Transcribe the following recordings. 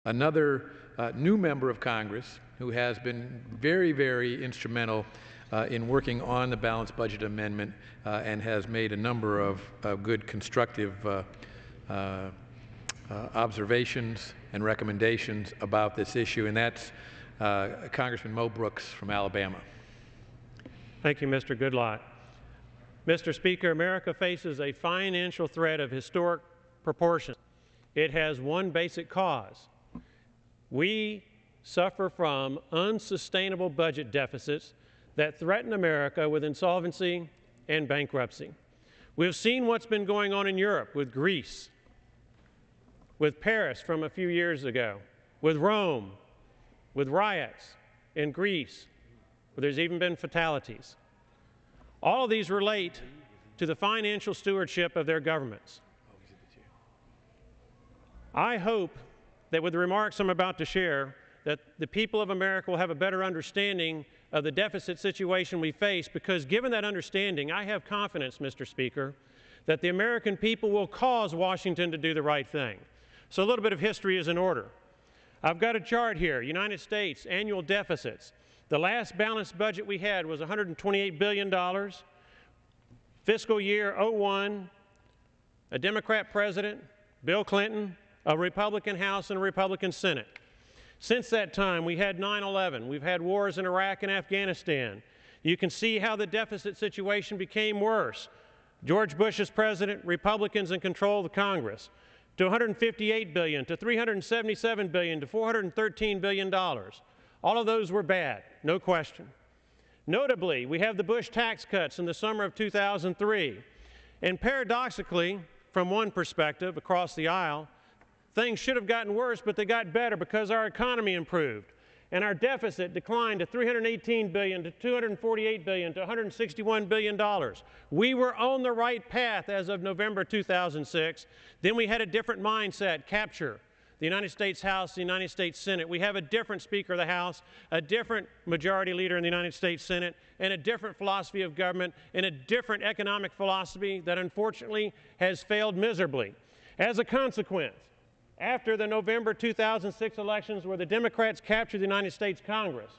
Another new member of Congress who has been very, very instrumental in working on the balanced budget amendment and has made a number of good constructive observations and recommendations about this issue, and that's Congressman Mo Brooks from Alabama. Thank you, Mr. Goodlatte. Mr. Speaker, America faces a financial threat of historic proportions. It has one basic cause. We suffer from unsustainable budget deficits that threaten America with insolvency and bankruptcy. We've seen what's been going on in Europe with Greece, with Paris from a few years ago, with Rome, with riots in Greece, where there's even been fatalities. All of these relate to the financial stewardship of their governments. I hope that with the remarks I'm about to share, that the people of America will have a better understanding of the deficit situation we face, because given that understanding, I have confidence, Mr. Speaker, that the American people will cause Washington to do the right thing. So a little bit of history is in order. I've got a chart here, United States annual deficits. The last balanced budget we had was $128 billion. Fiscal year 01, a Democrat president, Bill Clinton, a Republican House and a Republican Senate. Since that time, we had 9/11. We've had wars in Iraq and Afghanistan. You can see how the deficit situation became worse. George Bush is president, Republicans in control of the Congress, to $158 billion, to $377 billion, to $413 billion. All of those were bad, no question. Notably, we have the Bush tax cuts in the summer of 2003. And paradoxically, from one perspective across the aisle, things should have gotten worse, but they got better because our economy improved. And our deficit declined to $318 billion, to $248 billion, to $161 billion. We were on the right path as of November 2006. Then we had a different mindset, capture the United States House, the United States Senate. We have a different Speaker of the House, a different Majority Leader in the United States Senate, and a different philosophy of government, and a different economic philosophy that unfortunately has failed miserably. As a consequence, after the November 2006 elections where the Democrats captured the United States Congress,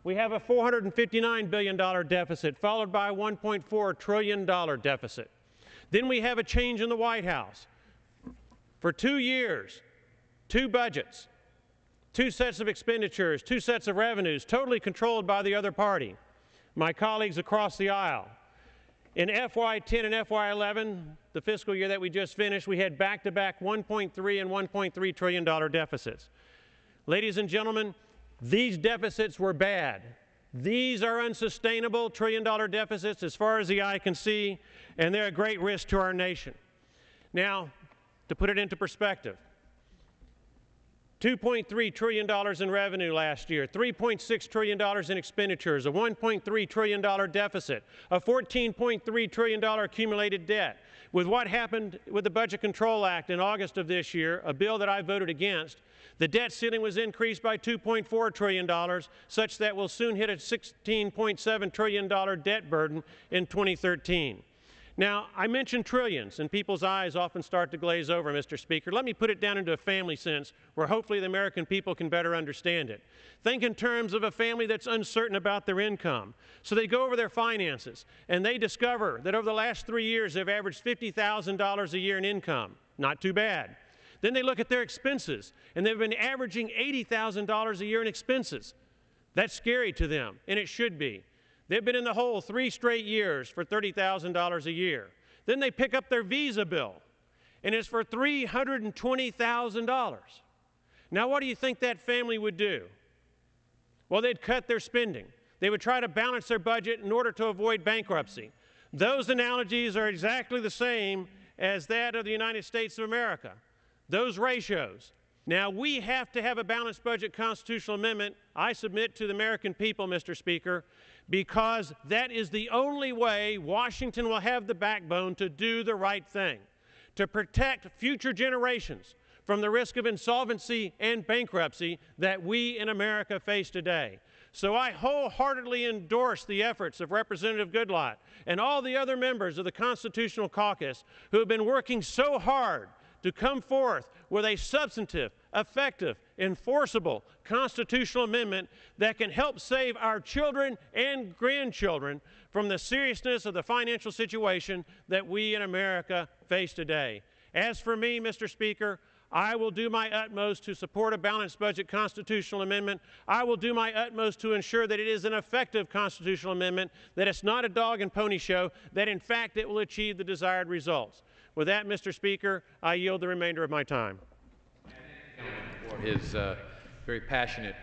we have a $459 billion deficit, followed by a $1.4 trillion deficit. Then we have a change in the White House. For 2 years, 2 budgets, 2 sets of expenditures, 2 sets of revenues, totally controlled by the other party. My colleagues across the aisle. In FY10 and FY11, the fiscal year that we just finished, we had back-to-back $1.3 and $1.3 trillion deficits. Ladies and gentlemen, these deficits were bad. These are unsustainable trillion-dollar deficits as far as the eye can see, and they're a great risk to our nation. Now, to put it into perspective, $2.3 trillion in revenue last year, $3.6 trillion in expenditures, a $1.3 trillion deficit, a $14.3 trillion accumulated debt. With what happened with the Budget Control Act in August of this year, a bill that I voted against, the debt ceiling was increased by $2.4 trillion, such that we'll soon hit a $16.7 trillion debt burden in 2013. Now, I mention trillions, and people's eyes often start to glaze over, Mr. Speaker. Let me put it down into a family sense where hopefully the American people can better understand it. Think in terms of a family that's uncertain about their income. So they go over their finances, and they discover that over the last 3 years they've averaged $50,000 a year in income. Not too bad. Then they look at their expenses, and they've been averaging $80,000 a year in expenses. That's scary to them, and it should be. They've been in the hole 3 straight years for $30,000 a year. Then they pick up their Visa bill, and it's for $320,000. Now, what do you think that family would do? Well, they'd cut their spending. They would try to balance their budget in order to avoid bankruptcy. Those analogies are exactly the same as that of the United States of America. Those ratios. Now, we have to have a balanced budget constitutional amendment, I submit to the American people, Mr. Speaker, because that is the only way Washington will have the backbone to do the right thing, to protect future generations from the risk of insolvency and bankruptcy that we in America face today. So I wholeheartedly endorse the efforts of Representative Goodlatte and all the other members of the Constitutional Caucus who have been working so hard to come forth with a substantive, effective, enforceable constitutional amendment that can help save our children and grandchildren from the seriousness of the financial situation that we in America face today. As for me, Mr. Speaker, I will do my utmost to support a balanced budget constitutional amendment. I will do my utmost to ensure that it is an effective constitutional amendment, that it's not a dog and pony show, that in fact it will achieve the desired results. With that, Mr. Speaker, I yield the remainder of my time. For his very passionate